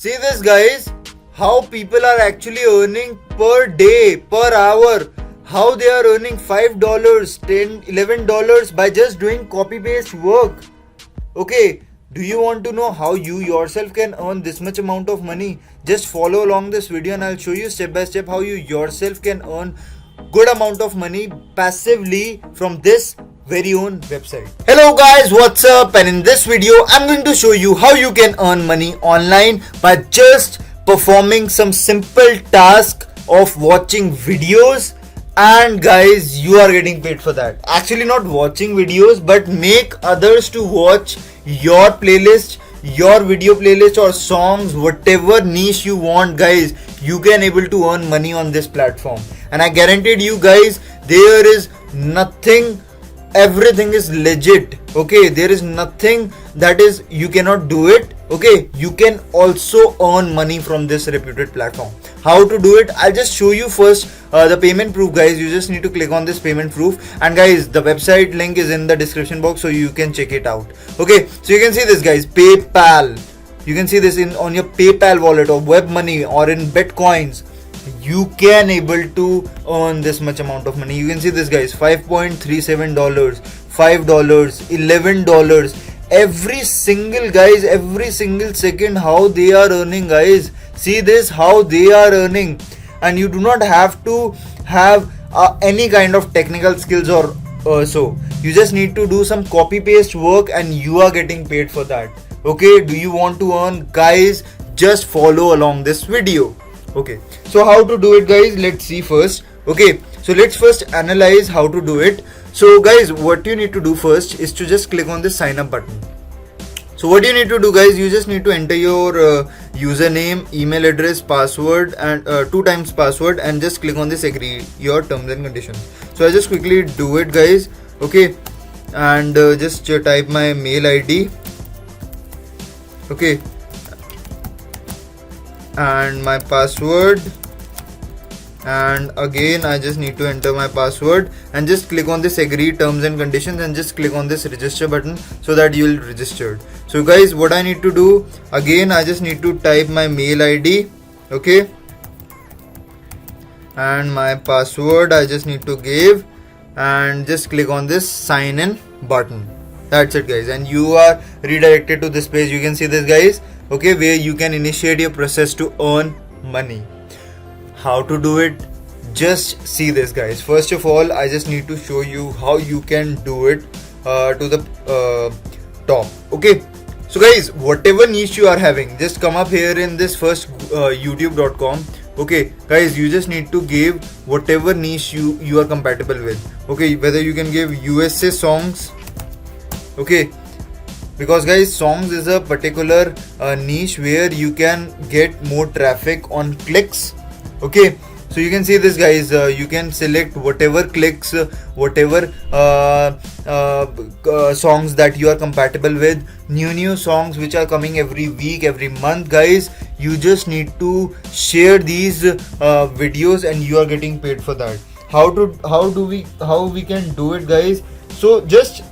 See this guys, how people are actually earning per day, per hour. How they are earning $5, $10, $11 by just doing copy paste work. Okay, do you want to know how you yourself can earn this much amount of money? Just follow along this video and I'll show you step by step how you yourself can earn good amount of money passively from this very own website. Hello guys, what's up? And in this video I'm going to show you how you can earn money online by just performing some simple task of watching videos, and guys, you are getting paid for that. Actually not watching videos, but make others to watch your playlist, your video playlist or songs, whatever niche you want. Guys, you can able to earn money on this platform, and I guaranteed you guys, there is nothing, everything is legit. Okay, there is nothing that is you cannot do it. Okay, you can also earn money from this reputed platform. How to do it? I'll just show you first the payment proof. Guys, you just need to click on this payment proof, and guys, the website link is in the description box, so you can check it out. Okay, so you can see this guys, PayPal. You can see this on your PayPal wallet or web money or in Bitcoins. You can able to earn this much amount of money. You can see this guys, $5.37, $5, $11. Every single second how they are earning, guys. See this, how they are earning, and you do not have to have any kind of technical skills or so. You just need to do some copy paste work and you are getting paid for that. Okay, do you want to earn? Guys, just follow along this video. Okay, so how to do it, guys? Let's see first. Okay, so let's first analyze how to do it. So guys, what you need to do first is to just click on this sign up button. So what you need to do, guys, you just need to enter your username, email address, password, and 2 times password, and just click on this agree your terms and conditions. So I just quickly do it, guys. Okay, and just type my mail ID. Okay, and my password, and again I just need to enter my password and just click on this agree terms and conditions and just click on this register button so that you will registered. So guys, what I need to do, again I just need to type my mail ID, okay, and my password I just need to give, and just click on this sign in button. That's it, guys, and you are redirected to this page. You can see this, guys, okay, where you can initiate your process to earn money. How to do it? Just see this, guys. First of all, I just need to show you how you can do it to the top. Okay, so guys, whatever niche you are having, just come up here in this first youtube.com. okay guys, you just need to give whatever niche you are compatible with. Okay, whether you can give USA songs, okay, because guys, songs is a particular niche where you can get more traffic on clicks. Okay, so you can see this, guys, you can select whatever clicks, whatever songs that you are compatible with, new songs which are coming every week, every month. Guys, you just need to share these videos and you are getting paid for that. How we can do it, guys? So just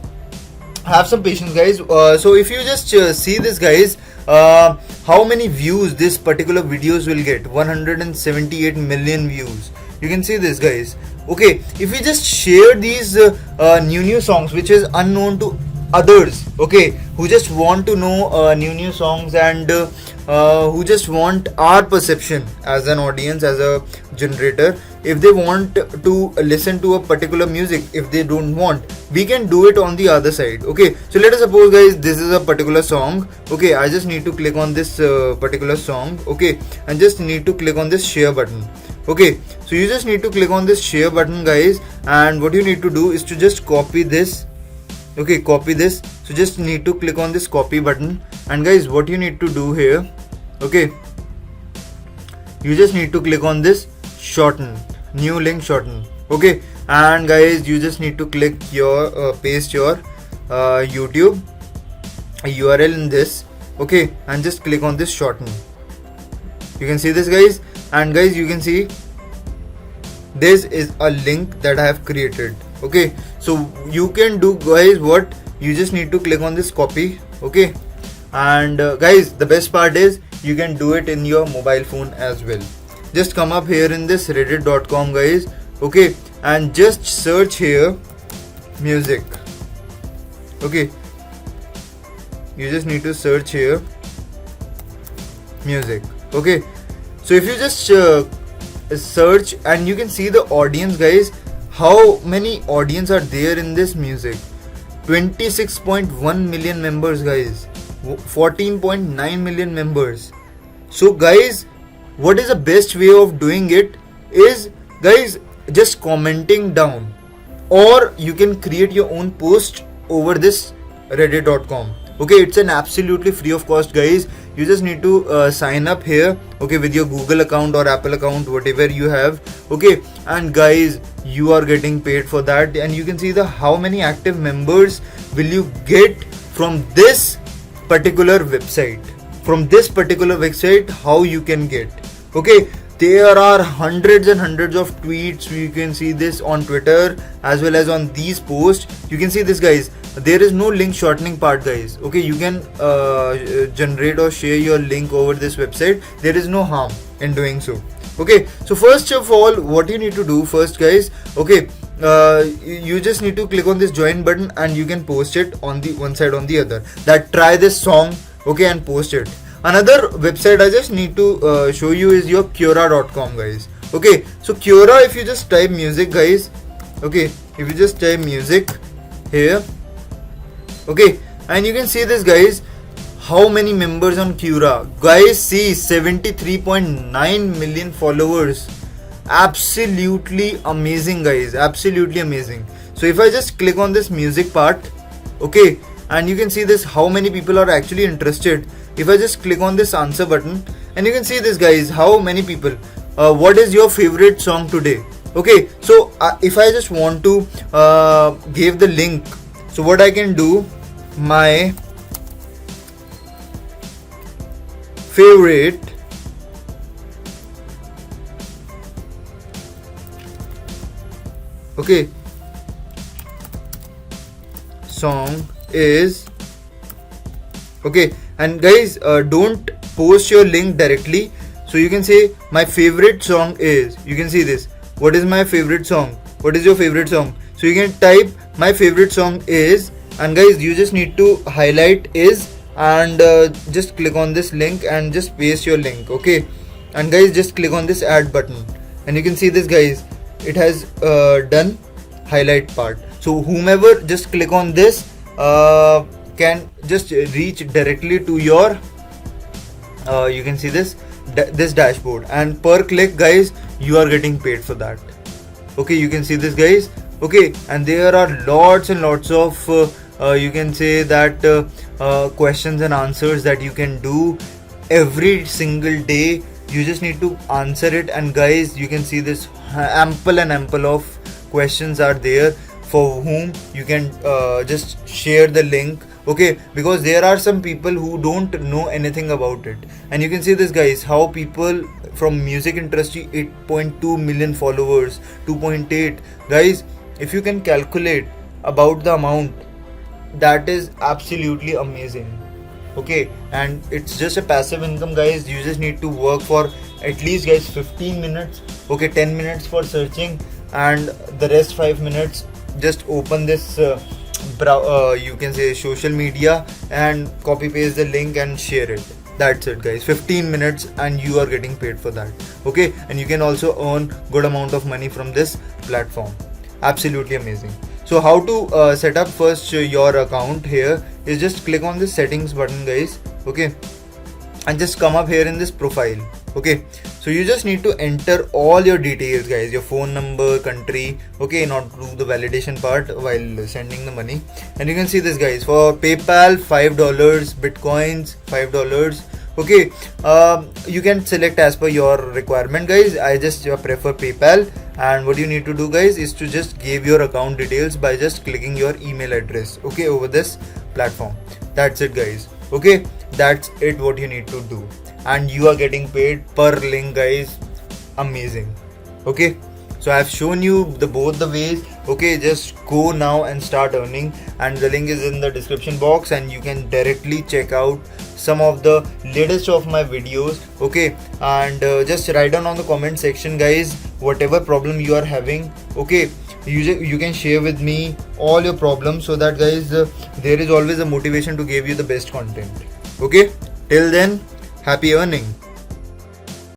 have some patience, guys. So if you just see this, guys, how many views this particular videos will get? 178 million views. You can see this, guys. Okay, if we just share these new songs which is unknown to others, okay, who just want to know new songs, and who just want our perception as an audience, as a generator. If they want to listen to a particular music, if they don't want, we can do it on the other side. Okay, so let us suppose, guys, this is a particular song. Okay, I just need to click on this particular song. Okay, and just need to click on this share button. Okay, so you just need to click on this share button, guys, and what you need to do is to just copy this. Okay, copy this. So just need to click on this copy button, and guys, what you need to do here, okay, you just need to click on this shorten, new link shorten. Okay, and guys, you just need to click your paste your YouTube URL in this. Okay, and just click on this shorten. You can see this, guys, and guys, you can see this is a link that I have created. Okay, so you can do, guys, what you just need to click on this copy. Okay, and guys, the best part is you can do it in your mobile phone as well. Just come up here in this reddit.com guys, okay, and just search here music. Okay, you just need to search here music. Okay, so if you just search, and you can see the audience guys, how many audience are there in this music. 26.1 million members guys, 14.9 million members. So guys, what is the best way of doing it is guys just commenting down, or you can create your own post over this reddit.com. okay, it's an absolutely free of cost guys. You just need to sign up here, okay, with your Google account or Apple account, whatever you have. Okay, and guys, you are getting paid for that, and you can see the how many active members will you get from this particular website. How you can get. Okay, there are hundreds and hundreds of tweets. You can see this on Twitter as well as on these posts. You can see this guys, there is no link shortening part guys. Okay, you can generate or share your link over this website. There is no harm in doing so. Okay, so first of all, what you need to do first guys, okay, you just need to click on this join button, and you can post it on the one side on the other, that try this song, okay, and post it. Another website I just need to show you is your Quora.com guys. Okay, so Quora, if you just type music guys, okay, if you just type music here, okay, and you can see this guys, how many members on Quora guys. See, 73.9 million followers. Absolutely amazing guys, absolutely amazing. So if I just click on this music part, okay, and you can see this how many people are actually interested. If I just click on this answer button, and you can see this guys, how many people, what is your favorite song today. Okay, so if I just want to give the link, so what I can do, my favorite okay song is, okay, and guys, don't post your link directly. So you can say my favorite song is, you can see this, what is my favorite song, what is your favorite song. So you can type my favorite song is, and guys, you just need to highlight is, and just click on this link and just paste your link. Okay, and guys, just click on this add button, and you can see this guys, it has done highlight part. So whomever just click on this can just reach directly to your you can see this dashboard, and per click guys, you are getting paid for that. Okay, you can see this guys. Okay, and there are lots and lots of you can say that questions and answers that you can do every single day. You just need to answer it, and guys, you can see this ample of questions are there for whom you can just share the link. Okay, because there are some people who don't know anything about it, and you can see this guys, how people from music industry, 8.2 million followers, 2.8 guys. If you can calculate about the amount, that is absolutely amazing. Okay, and it's just a passive income guys. You just need to work for at least guys 15 minutes, okay, 10 minutes for searching, and the rest 5 minutes just open this you can say social media and copy paste the link and share it. That's it guys, 15 minutes and you are getting paid for that. Okay, and you can also earn good amount of money from this platform. Absolutely amazing. So how to set up first your account here is just click on this settings button guys. Okay, and just come up here in this profile. Okay, so you just need to enter all your details guys, your phone number, country, okay, not do the validation part while sending the money. And you can see this guys, for PayPal $5, Bitcoins $5. Okay, you can select as per your requirement guys. I just prefer PayPal, and what you need to do guys is to just give your account details by just clicking your email address, okay, over this platform. That's it guys. Okay, that's it what you need to do, and you are getting paid per link guys. Amazing. Okay, so I have shown you both the ways. Okay, just go now and start earning, and the link is in the description box, and you can directly check out some of the latest of my videos. Okay, and just write down on the comment section, guys, whatever problem you are having. Okay, you can share with me all your problems, so that, guys, there is always a motivation to give you the best content. Okay, till then, happy earning.